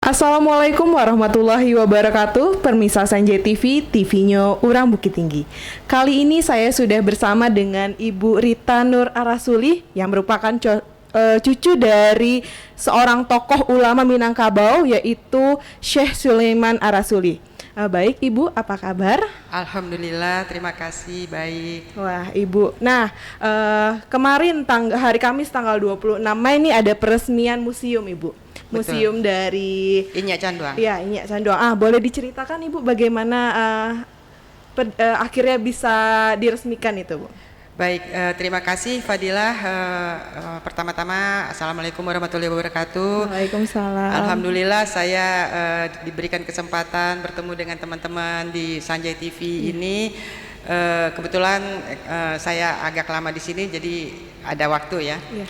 Assalamualaikum warahmatullahi wabarakatuh. Permisa Sanjay TV, TV-nya Urang Bukit Tinggi. Kali ini saya sudah bersama dengan Ibu Rita Nur Arasuli yang merupakan cucu dari seorang tokoh ulama Minangkabau, yaitu Syekh Sulaiman Arasuli. Baik Ibu, apa kabar? Alhamdulillah, terima kasih, baik. Wah Ibu, nah kemarin hari Kamis tanggal 26 Mei ini ada peresmian museum Ibu. Museum Betul. Dari Inyak Canduang. Iya, Inyak Canduang. Boleh diceritakan Ibu bagaimana akhirnya bisa diresmikan itu, Bu? Baik, terima kasih Fadilah. Pertama-tama, Assalamualaikum warahmatullahi wabarakatuh. Waalaikumsalam. Alhamdulillah saya diberikan kesempatan bertemu dengan teman-teman di Sanjay TV ini. Kebetulan saya agak lama di sini, jadi ada waktu ya. Iya.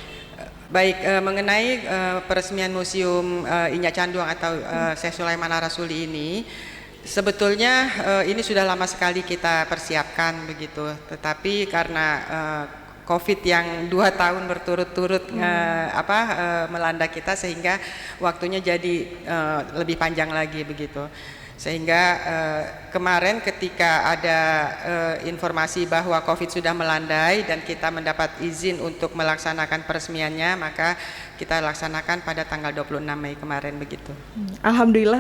Baik, mengenai peresmian Museum Inyak Canduang atau Syekh Sulaiman Arasuli ini, sebetulnya ini sudah lama sekali kita persiapkan begitu, tetapi karena COVID yang 2 tahun berturut-turut melanda kita, sehingga waktunya jadi lebih panjang lagi begitu. Sehingga kemarin ketika ada informasi bahwa COVID sudah melandai dan kita mendapat izin untuk melaksanakan peresmiannya, maka kita laksanakan pada tanggal 26 Mei kemarin begitu. Alhamdulillah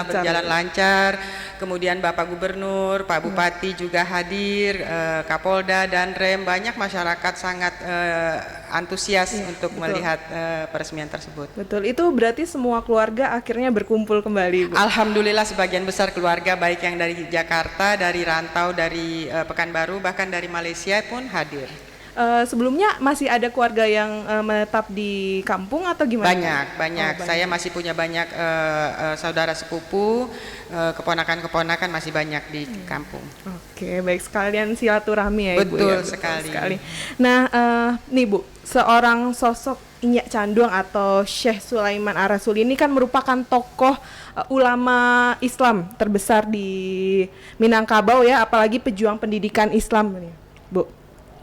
berjalan lancar. Kemudian Bapak Gubernur, Pak Bupati juga hadir, Kapolda dan Rem, banyak masyarakat sangat antusias untuk melihat peresmian tersebut. Betul, itu berarti semua keluarga akhirnya berkumpul kembali, Bu? Alhamdulillah sebagian besar keluarga, baik yang dari Jakarta, dari rantau, dari Pekanbaru, bahkan dari Malaysia pun hadir. Sebelumnya masih ada keluarga yang menetap di kampung atau gimana? Banyak. Saya masih punya banyak saudara sepupu, keponakan-keponakan masih banyak di kampung. Oke, baik, sekalian silaturahmi ya Ibu. Betul ya? sekali. Nah, nih Bu, seorang sosok Inyak Canduang atau Syekh Sulaiman Arasuli ini kan merupakan tokoh ulama Islam terbesar di Minangkabau ya, apalagi pejuang pendidikan Islam nih, Bu.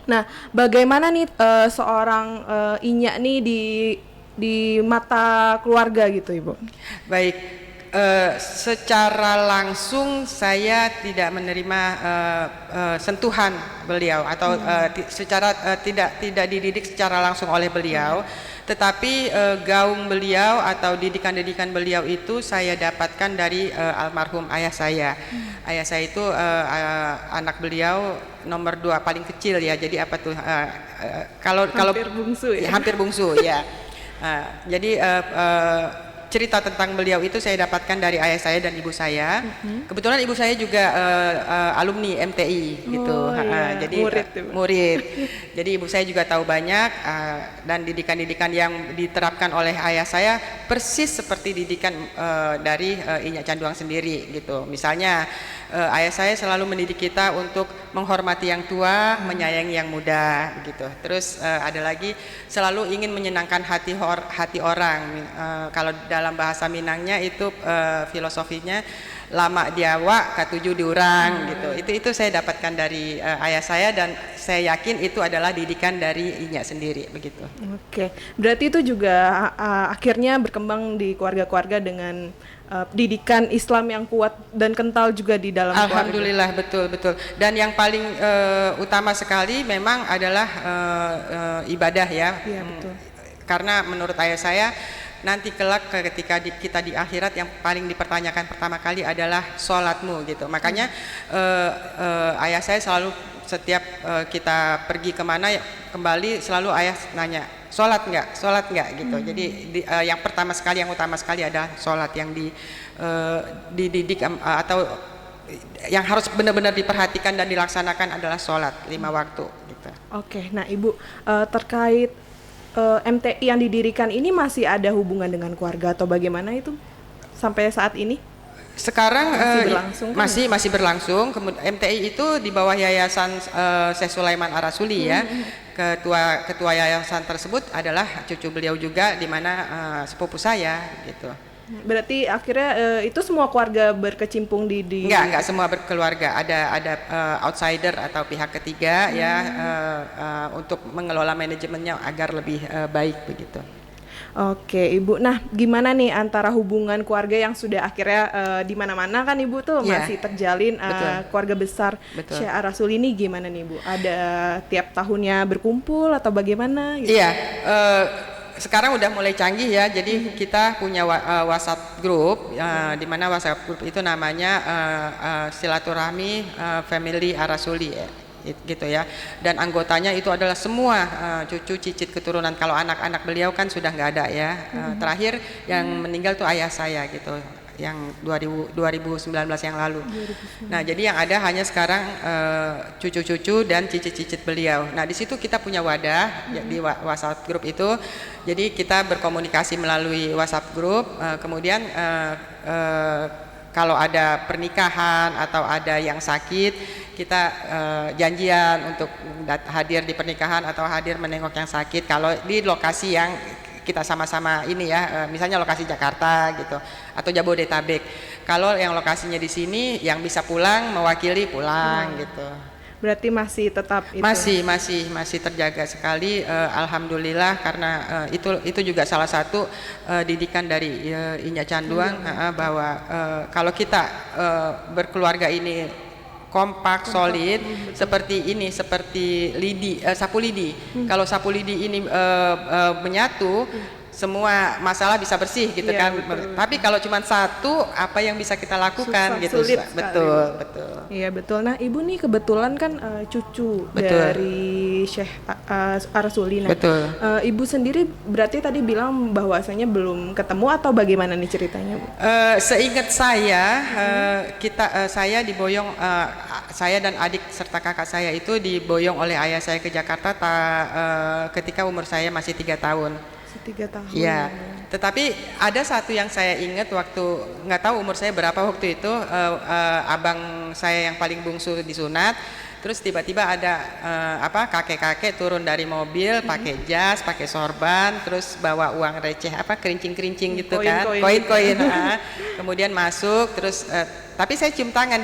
Nah, bagaimana nih seorang Inyak nih di mata keluarga gitu, Ibu? Baik, secara langsung saya tidak menerima sentuhan beliau atau tidak dididik secara langsung oleh beliau, tetapi gaung beliau atau didikan-didikan beliau itu saya dapatkan dari almarhum ayah saya. Ayah saya itu anak beliau nomor 2 paling kecil ya. Jadi apa tuh? Kalau hampir bungsu ya. Hampir bungsu ya. Jadi cerita tentang beliau itu saya dapatkan dari ayah saya dan ibu saya. Kebetulan ibu saya juga alumni MTI gitu. Jadi murid. Jadi ibu saya juga tahu banyak dan didikan-didikan yang diterapkan oleh ayah saya persis seperti didikan dari Inyak Canduang sendiri gitu. Misalnya ayah saya selalu mendidik kita untuk menghormati yang tua, menyayangi yang muda gitu. Terus ada lagi selalu ingin menyenangkan hati orang. Kalau dalam bahasa Minangnya itu filosofinya lama diawa katuju diurang gitu. Itu saya dapatkan dari ayah saya dan saya yakin itu adalah didikan dari Inyak sendiri begitu. Oke, berarti itu juga akhirnya berkembang di keluarga-keluarga dengan didikan Islam yang kuat dan kental juga di dalam keluarga. Alhamdulillah, betul. Dan yang paling utama sekali memang adalah ibadah ya. Iya, betul. Karena menurut ayah saya nanti kelak ketika kita di akhirat yang paling dipertanyakan pertama kali adalah sholatmu gitu. Makanya ayah saya selalu setiap kita pergi kemana kembali selalu ayah nanya sholat nggak gitu. Jadi yang utama sekali adalah sholat yang dididik atau yang harus benar-benar diperhatikan dan dilaksanakan adalah sholat 5 waktu gitu. Oke, nah Ibu, terkait MTI yang didirikan ini masih ada hubungan dengan keluarga atau bagaimana itu sampai saat ini? Sekarang masih berlangsung. MTI itu di bawah Yayasan Syekh Sulaiman Arasuli ya. Ketua yayasan tersebut adalah cucu beliau juga, di mana sepupu saya gitu. Berarti akhirnya itu semua keluarga berkecimpung di Enggak semua berkeluarga, ada outsider atau pihak ketiga ya untuk mengelola manajemennya agar lebih baik begitu. Oke, Ibu. Nah, gimana nih antara hubungan keluarga yang sudah akhirnya di mana-mana kan Ibu tuh Iya, masih terjalin betul, keluarga besar betul. Syekh Ar-Rasul ini gimana nih, Bu? Ada tiap tahunnya berkumpul atau bagaimana gitu? Iya, sekarang udah mulai canggih ya. Jadi kita punya WhatsApp group, di mana WhatsApp group itu namanya silaturahmi family Arasuli ya, gitu ya. Dan anggotanya itu adalah semua cucu cicit keturunan. Kalau anak-anak beliau kan sudah nggak ada ya. Terakhir yang meninggal tuh ayah saya gitu, yang 2019 yang lalu. Nah, jadi yang ada hanya sekarang cucu-cucu dan cicit-cicit beliau. Nah, di situ kita punya wadah ya, di WhatsApp grup itu. Jadi kita berkomunikasi melalui WhatsApp grup. Kemudian kalau ada pernikahan atau ada yang sakit, kita janjian untuk hadir di pernikahan atau hadir menengok yang sakit. Kalau di lokasi yang kita sama-sama ini ya, misalnya lokasi Jakarta gitu atau Jabodetabek. Kalau yang lokasinya di sini, yang bisa pulang mewakili pulang gitu. Berarti masih tetap itu. Masih terjaga sekali, alhamdulillah, karena itu juga salah satu didikan dari Inja Canduang, bahwa kalau kita berkeluarga ini kompak, solid, seperti ini, seperti lidi, sapu lidi. Kalau sapu lidi ini menyatu, semua masalah bisa bersih gitu Iya, kan. betul. Tapi kalau cuma satu, apa yang bisa kita lakukan Susah, gitu. sulit sekali. Betul. Iya betul. Nah, Ibu nih kebetulan kan cucu Betul. dari Syekh Ar-Rasuli. Nah, Betul. Ibu sendiri berarti tadi bilang bahwasanya belum ketemu atau bagaimana nih ceritanya, Bu? Seingat saya, saya diboyong, saya dan adik serta kakak saya itu diboyong oleh ayah saya ke Jakarta ketika umur saya masih 3 tahun. 3 tahun. Iya, tetapi ada satu yang saya ingat waktu, nggak tahu umur saya berapa waktu itu, abang saya yang paling bungsu disunat, terus tiba-tiba ada kakek-kakek turun dari mobil pakai jas, pakai sorban, terus bawa uang receh kerincing-kerincing gitu kan, koin-koin, kemudian masuk, terus tapi saya cium tangan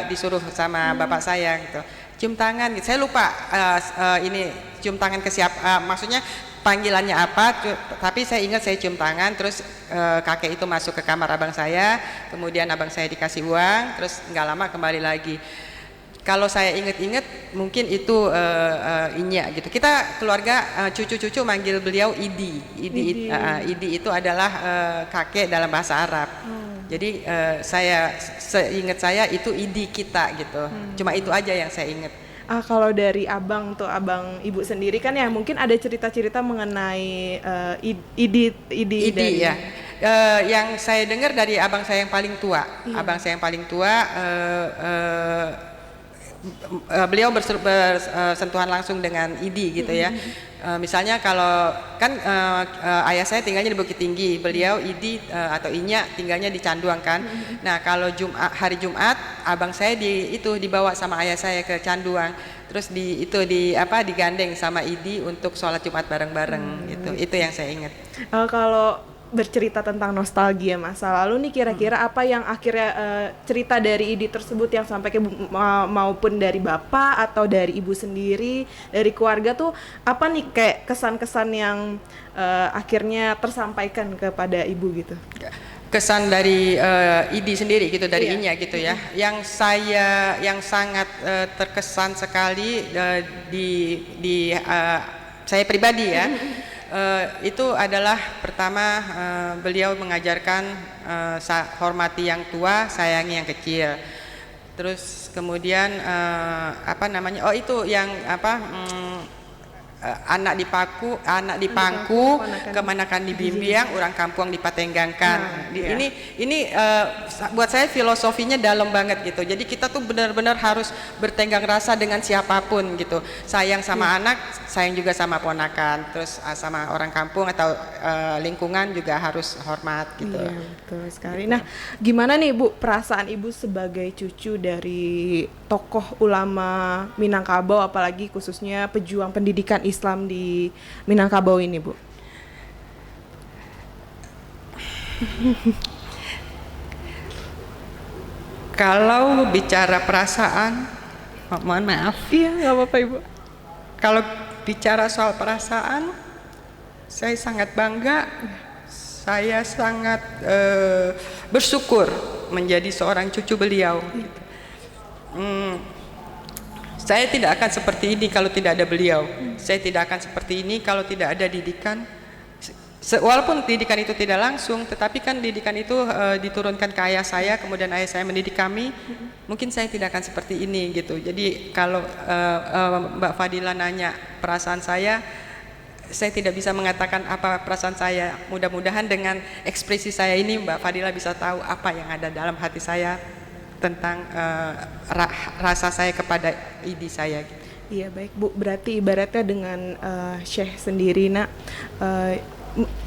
disuruh sama bapak saya gitu, cium tangan gitu, saya lupa ini cium tangan ke siapa, maksudnya panggilannya apa, tapi saya ingat saya cium tangan, terus kakek itu masuk ke kamar abang saya, kemudian abang saya dikasih uang, terus nggak lama kembali lagi. Kalau saya ingat-ingat mungkin itu Inya gitu. Kita keluarga cucu-cucu manggil beliau Idi. Idi itu adalah kakek dalam bahasa Arab. Jadi saya seingat saya itu Idi kita gitu. Cuma itu aja yang saya ingat. Kalau dari abang dari Ibu sendiri kan ya mungkin ada cerita-cerita mengenai Idi dari ya. Yang saya dengar dari abang saya yang paling tua. Iya. Abang saya yang paling tua, beliau bersentuhan langsung dengan Idi gitu ya. Misalnya kalau kan ayah saya tinggalnya di Bukit Tinggi, beliau Idi atau Inya tinggalnya di Canduang kan. Nah, kalau hari Jumat abang saya dibawa sama ayah saya ke Canduang. Terus digandeng sama Idi untuk sholat Jumat bareng-bareng gitu. Itu yang saya ingat. Kalau bercerita tentang nostalgia masa lalu nih, kira-kira apa yang akhirnya cerita dari Idi tersebut yang sampai ke maupun dari Bapak atau dari Ibu sendiri, dari keluarga tuh apa nih kayak kesan-kesan yang akhirnya tersampaikan kepada Ibu gitu? Kesan dari Idi sendiri gitu, dari Inya gitu ya. Yang sangat terkesan sekali di saya pribadi ya. Itu adalah pertama, beliau mengajarkan hormati yang tua, sayangi yang kecil. Terus kemudian itu yang anak dipangku, kemanakan dibimbing, orang kampung dipatenggangkan. Ini buat saya filosofinya dalam banget gitu. Jadi kita tuh benar-benar harus bertenggang rasa dengan siapapun gitu. Sayang sama anak, sayang juga sama ponakan. Terus sama orang kampung atau lingkungan juga harus hormat gitu. Iya, betul sekali. Nah, gimana nih Bu perasaan Ibu sebagai cucu dari tokoh ulama Minangkabau, apalagi khususnya pejuang pendidikan Islam di Minangkabau ini, Bu? Kalau bicara perasaan, mohon maaf. Iya, nggak apa-apa Ibu. Kalau bicara soal perasaan, Saya sangat bangga, saya sangat bersyukur menjadi seorang cucu beliau. Saya tidak akan seperti ini kalau tidak ada beliau. Saya tidak akan seperti ini kalau tidak ada didikan. Walaupun didikan itu tidak langsung, tetapi kan didikan itu diturunkan ke ayah saya, kemudian ayah saya mendidik kami. Mungkin saya tidak akan seperti ini gitu. Jadi kalau Mbak Fadila nanya perasaan saya tidak bisa mengatakan apa perasaan saya. Mudah-mudahan dengan ekspresi saya ini Mbak Fadila bisa tahu apa yang ada dalam hati saya tentang rasa saya kepada idi saya. Iya baik Bu, berarti ibaratnya dengan Syekh sendiri nak,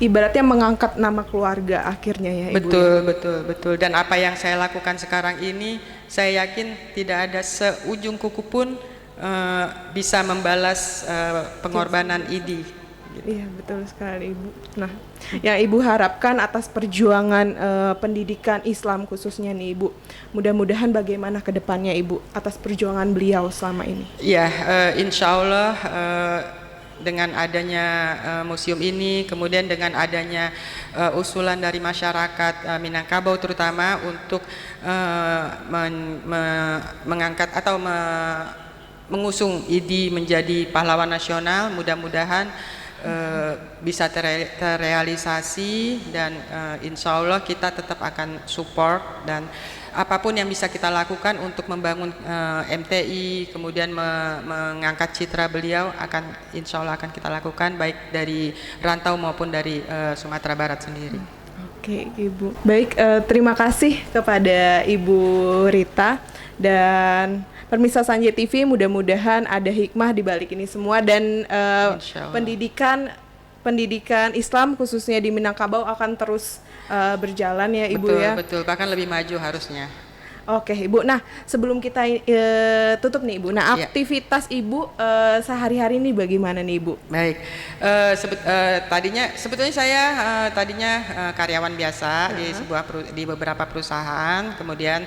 ibaratnya mengangkat nama keluarga akhirnya ya Ibu. Betul. Dan apa yang saya lakukan sekarang ini, saya yakin tidak ada seujung kuku pun bisa membalas pengorbanan idi. Iya betul sekali Ibu. Nah, yang Ibu harapkan atas perjuangan pendidikan Islam khususnya nih Ibu, mudah-mudahan bagaimana ke depannya Ibu atas perjuangan beliau selama ini? Ya, insya Allah dengan adanya museum ini, kemudian dengan adanya usulan dari masyarakat Minangkabau terutama untuk mengangkat atau mengusung idi menjadi pahlawan nasional, mudah-mudahan bisa terrealisasi dan insya Allah kita tetap akan support dan apapun yang bisa kita lakukan untuk membangun MTI, kemudian mengangkat citra beliau insya Allah akan kita lakukan baik dari rantau maupun dari Sumatera Barat sendiri. Oke Ibu, baik terima kasih kepada Ibu Rita dan Permisa Sanjay TV, mudah-mudahan ada hikmah di balik ini semua dan pendidikan Islam khususnya di Minangkabau akan terus berjalan ya Ibu. Betul, bahkan lebih maju harusnya. Oke Ibu, nah sebelum kita tutup nih Ibu, nah aktivitas Ibu sehari-hari ini bagaimana nih Ibu? Baik, sebetulnya saya tadinya karyawan biasa di beberapa perusahaan, kemudian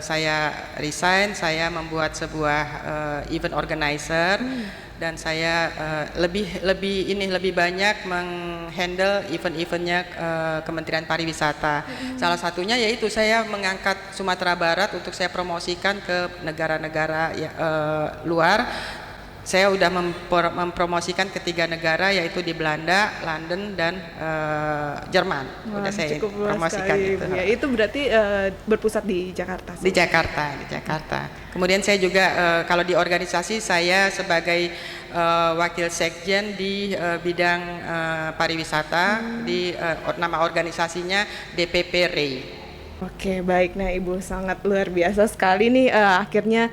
saya resign, saya membuat sebuah event organizer. Dan saya lebih banyak menghandle event-eventnya Kementerian Pariwisata. Salah satunya yaitu saya mengangkat Sumatera Barat untuk saya promosikan ke negara-negara luar. Saya sudah mempromosikan ke 3 negara yaitu di Belanda, London dan Jerman. Sudah saya promosikan itu. Ya, itu berarti berpusat di Jakarta. Di Jakarta. Kemudian saya juga kalau di organisasi saya sebagai wakil sekjen di bidang pariwisata di nama organisasinya DPP REI. Oke baik, nah Ibu sangat luar biasa sekali nih akhirnya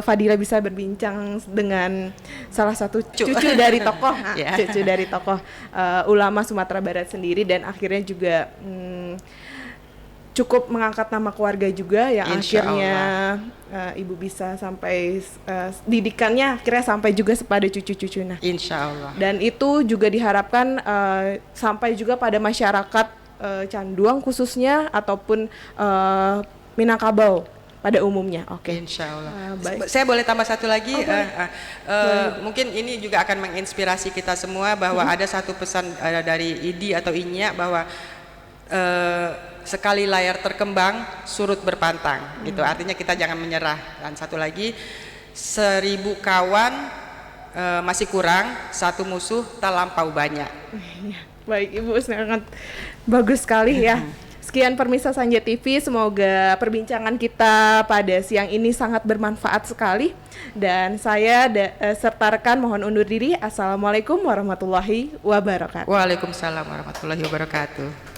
Fadila bisa berbincang dengan salah satu cucu dari tokoh, cucu dari tokoh ulama Sumatera Barat sendiri dan akhirnya juga cukup mengangkat nama keluarga juga yang akhirnya Ibu bisa sampai didikannya akhirnya sampai juga pada cucu-cucu. Nah, Insya Allah. Dan itu juga diharapkan sampai juga pada masyarakat Canduang khususnya ataupun Minangkabau pada umumnya. Oke. Insya Allah. Saya boleh tambah satu lagi. Mungkin ini juga akan menginspirasi kita semua bahwa ada satu pesan dari Idi atau Inya bahwa sekali layar terkembang surut berpantang gitu. Artinya kita jangan menyerah. Dan satu lagi, 1000 kawan masih kurang, 1 musuh tak lampau banyak. Baik Ibu, sangat bagus sekali ya. Sekian Permisa Sanjay TV, semoga perbincangan kita pada siang ini sangat bermanfaat sekali. Dan saya serta rekan mohon undur diri. Assalamualaikum warahmatullahi wabarakatuh. Waalaikumsalam warahmatullahi wabarakatuh.